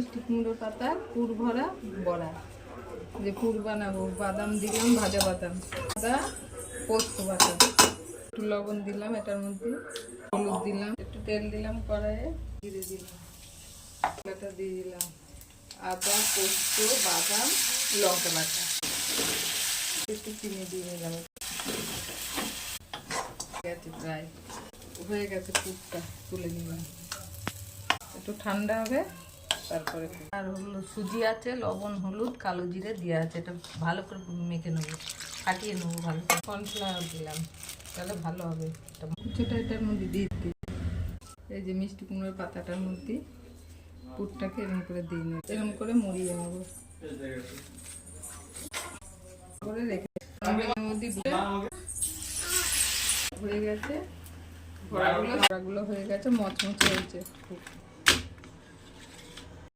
মিষ্টি কুমড়ো পাতা পুর ভরা বড়া। যে পুর বানাবো, বাদাম দিলাম, ভাজা বাদাম, আদা, পোস্ত বাটা, একটু লবণ দিলাম, এটার মধ্যে হলুদ দিলাম, একটু তেল দিলাম কড়াইয়ে, জিরে দিলাম, বাটা দিয়ে দিলাম, আদা, পোস্ত, বাদাম, লঙ্কা বাটা, একটু চিনি দিয়ে দিলাম। গেছে প্রায় হয়ে গেছে, পুরটা তুলে নিলাম। একটু ঠান্ডা হবে তারপরে। আর হলো সুজি আছে, লবণ, হলুদ, কালো জিরে দেওয়া আছে। এটা ভালো করে মেখে নেবো, ফাটিয়ে নেবো ভালো করে। কর্নফ্লাওয়ার দিলাম, তাহলে ভালো হবে। কুচোটা এটার মধ্যে দিয়ে দিই। এই যে মিষ্টি কুমড়োর পাতাটার মধ্যে পুরটাকে এরকম করে দিয়ে নেব, এরকম করে মুড়িয়ে নেবো করে রেখে মধ্যে হয়ে গেছে। বড়াগুলো হয়ে গেছে, মচমচে হয়েছে খুব।